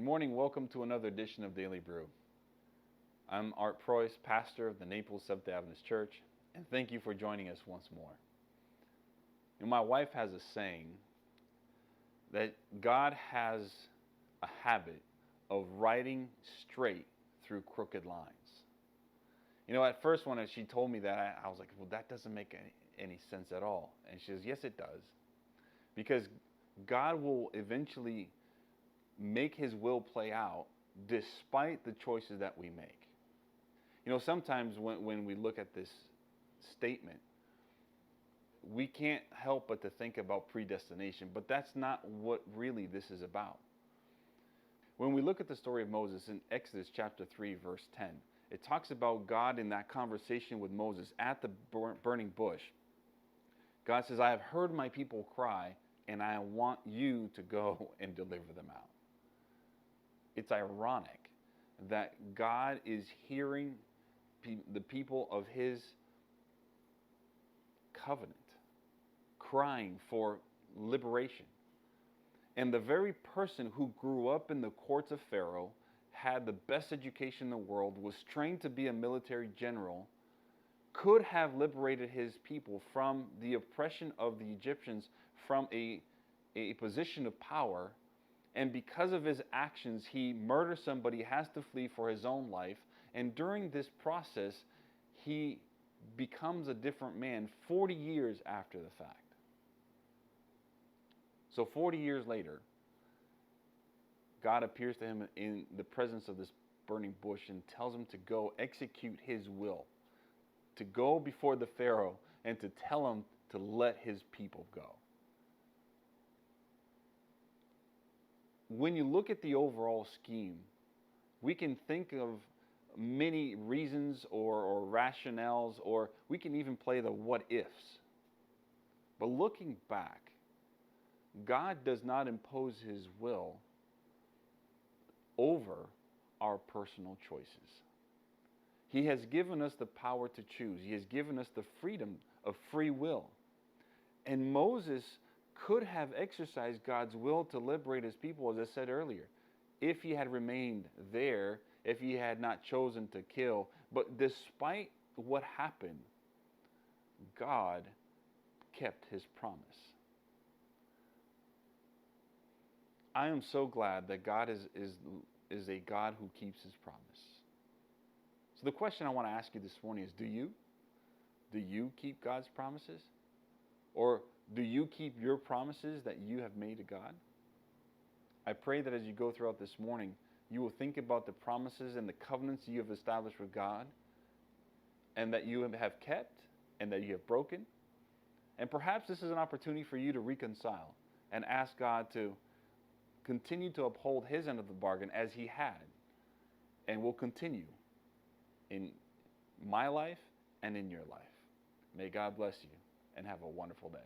Good morning. Welcome to another edition of Daily Brew. I'm Art Preuss, pastor of the Naples SDA Church, and thank you for joining us once more. My wife has a saying that God has a habit of writing straight through crooked lines. At first when she told me that, I was like, well, that doesn't make any sense at all. And she says, yes, it does. Because God will eventually make his will play out despite the choices that we make. Sometimes when we look at this statement, we can't help but to think about predestination, but that's not what really this is about. When we look at the story of Moses in Exodus chapter 3, verse 10, it talks about God in that conversation with Moses at the burning bush. God says, I have heard my people cry, and I want you to go and deliver them out. It's ironic that God is hearing the people of his covenant crying for liberation. And the very person who grew up in the courts of Pharaoh, had the best education in the world, was trained to be a military general, could have liberated his people from the oppression of the Egyptians from a position of power. And because of his actions, he murders somebody, has to flee for his own life. And during this process, he becomes a different man 40 years after the fact. So 40 years later, God appears to him in the presence of this burning bush and tells him to go execute his will, to go before the Pharaoh and to tell him to let his people go. When you look at the overall scheme, we can think of many reasons or rationales, or we can even play the what ifs. But looking back, God does not impose his will over our personal choices. He has given us the power to choose. He has given us the freedom of free will. And Moses could have exercised God's will to liberate his people, as I said earlier, if he had remained there, if he had not chosen to kill. But despite what happened, God kept his promise. I am so glad that God is a God who keeps his promise. So the question I want to ask you this morning is, do you? Do you keep God's promises? Or do you keep your promises that you have made to God? I pray that as you go throughout this morning, you will think about the promises and the covenants you have established with God, and that you have kept and that you have broken. And perhaps this is an opportunity for you to reconcile and ask God to continue to uphold his end of the bargain as he had and will continue in my life and in your life. May God bless you and have a wonderful day.